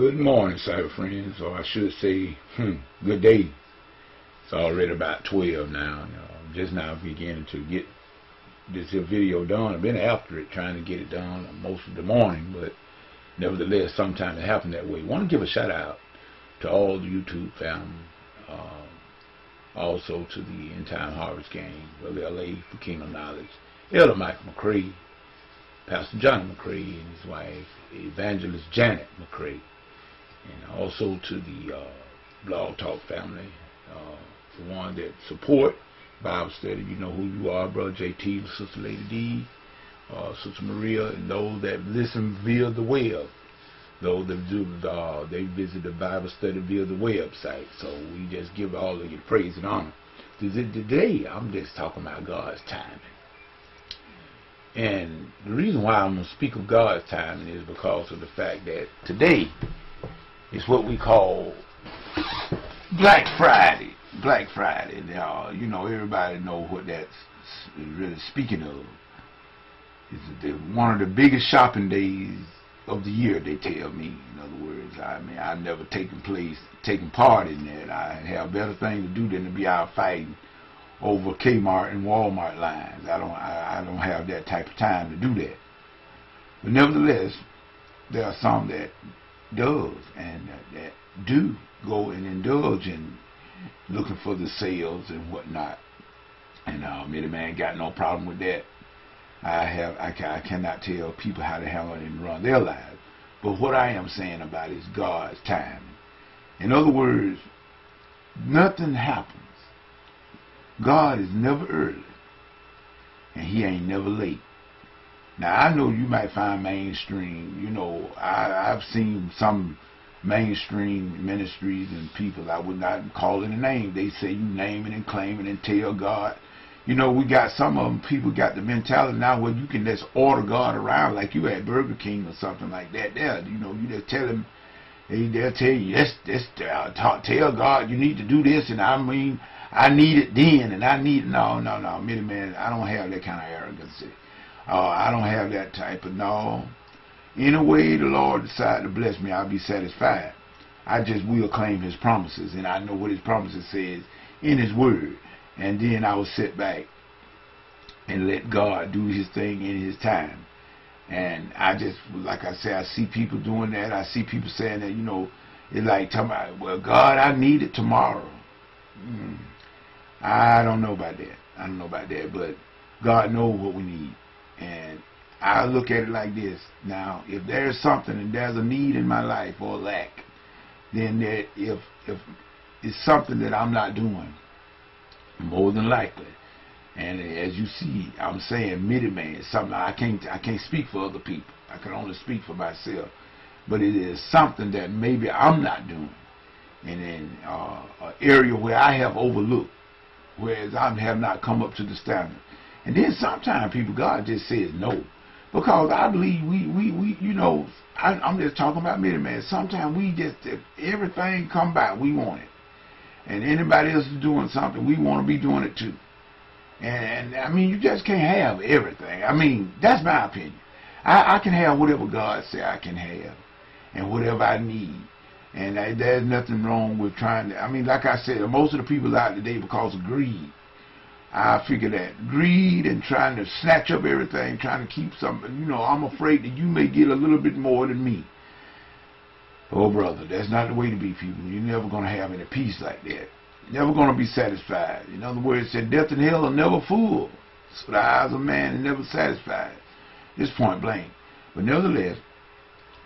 Good morning, cyber friends, or I should say, good day. It's already about 12 now. I'm just now beginning to get this here video done. I've been after it, trying to get it done most of the morning, but nevertheless, sometimes it happens that way. I want to give a shout out to all the YouTube family, also to the End Time Harvest Gang of LA for Kingdom Knowledge, Elder Michael McCray, Pastor Johnny McCray and his wife, Evangelist Janet McCray, and also to the Blog Talk family, the one that support Bible study. You know who you are, Brother JT, Sister Lady D, Sister Maria, and those that listen via the web. Those that do, they visit the Bible study via the website. So we just give all of you praise and honor. Today, I'm just talking about God's timing. And the reason why I'm going to speak of God's timing is because of the fact that today is what we call Black Friday. Black Friday. Now, you know, everybody know what that's really speaking of. It's one of the biggest shopping days of the year, they tell me. In other words, I mean, I've never taken part in that. I have better things to do than to be out fighting over Kmart and Walmart lines. I don't have that type of time to do that. But nevertheless, there are some that does and that do go and indulge in looking for the sales and whatnot. And many man got no problem with that. I cannot tell people how to handle it and run their lives. But what I am saying about is God's timing. In other words, nothing happens. God is never early, and He ain't never late. Now, I know you might find mainstream, you know, I've seen some mainstream ministries and people, I would not call it a name. They say you name it and claim it and tell God. You know, we got some of them, people got the mentality now where you can just order God around like you at Burger King or something like that. There, you know, you just tell Him, they'll tell you, tell God you need to do this, and I mean, I need it then, and I need, no, many man, I don't have that kind of arrogance. I don't have that type of, no. In a way the Lord decide to bless me, I'll be satisfied. I just will claim His promises, and I know what His promises says in His word. And then I will sit back and let God do His thing in His time. And I just, like I said, I see people doing that. I see people saying that, you know, it's like talking about, well, God, I need it tomorrow. I don't know about that. I don't know about that, but God knows what we need. And I look at it like this. Now, if there's something and there's a need in my life or a lack, then if it's something that I'm not doing, more than likely. And as you see, I'm saying man, something I can't speak for other people. I can only speak for myself. But it is something that maybe I'm not doing. And in an area where I have overlooked, whereas I have not come up to the standard. And then sometimes people, God just says no. Because I believe we you know, I'm just talking about man. Sometimes we just, if everything come by, we want it. And anybody else is doing something, we want to be doing it too. And I mean, you just can't have everything. I mean, that's my opinion. I can have whatever God said I can have, and whatever I need. And there's nothing wrong with trying to, I mean, like I said, most of the people out today because of greed. I figure that greed and trying to snatch up everything, trying to keep something, you know, I'm afraid that you may get a little bit more than me. Oh, brother, that's not the way to be, people. You're never going to have any peace like that. You're never going to be satisfied. In other words, it said, death and hell are never full. So the eyes of man are never satisfied. It's point blank. But nevertheless,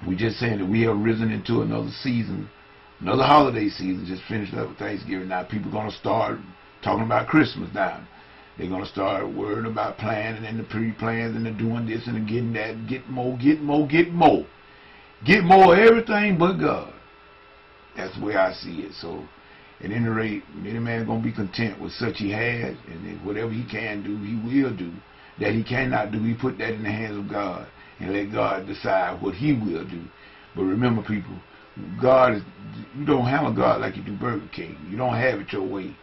we're just saying that we have risen into another season, another holiday season, just finished up with Thanksgiving. Now people are going to start talking about Christmas now. They're going to start worrying about planning and the pre-plans and the doing this and the getting that, get more. Get more everything but God. That's the way I see it. So, at any rate, any man going to be content with such he has, and whatever he can do, he will do. That he cannot do, he put that in the hands of God, and let God decide what He will do. But remember, people, God is, you don't handle God like you do Burger King. You don't have it your way.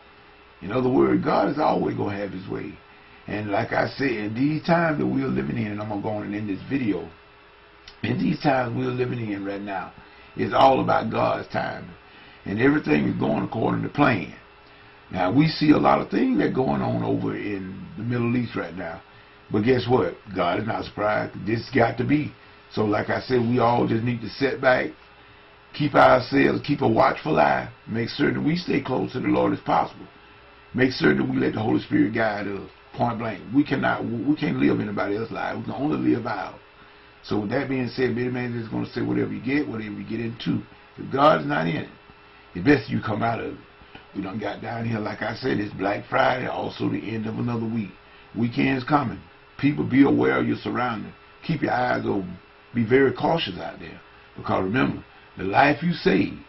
In other words, God is always going to have His way. And like I said, in these times that we are living in, and I'm going to go on and end this video, in these times we're living in right now, It's all about God's timing. And everything is going according to plan. Now, we see a lot of things that are going on over in the Middle East right now. But guess what? God is not surprised. This got to be. So like I said, we all just need to sit back, keep ourselves, keep a watchful eye, make certain that we stay close to the Lord as possible. Make certain that we let the Holy Spirit guide us, point blank. We can't live anybody else's life. We can only live ours. So with that being said, Billy Man is going to say whatever you get into. If God is not in it, it's best you come out of it. We done got down here, like I said, it's Black Friday, also the end of another week. Weekend's coming. People, be aware of your surroundings. Keep your eyes open. Be very cautious out there. Because remember, the life you save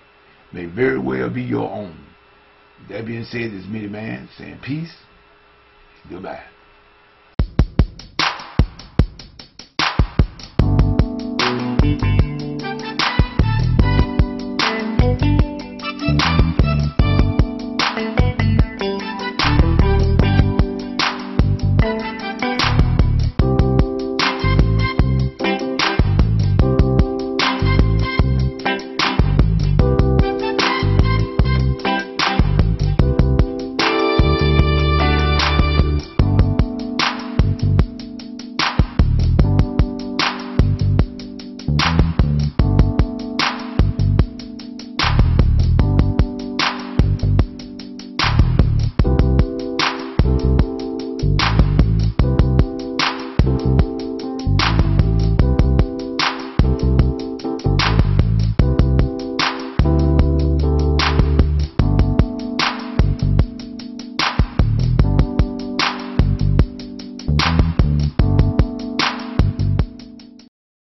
may very well be your own. That being said, this Billy Man saying peace. Goodbye.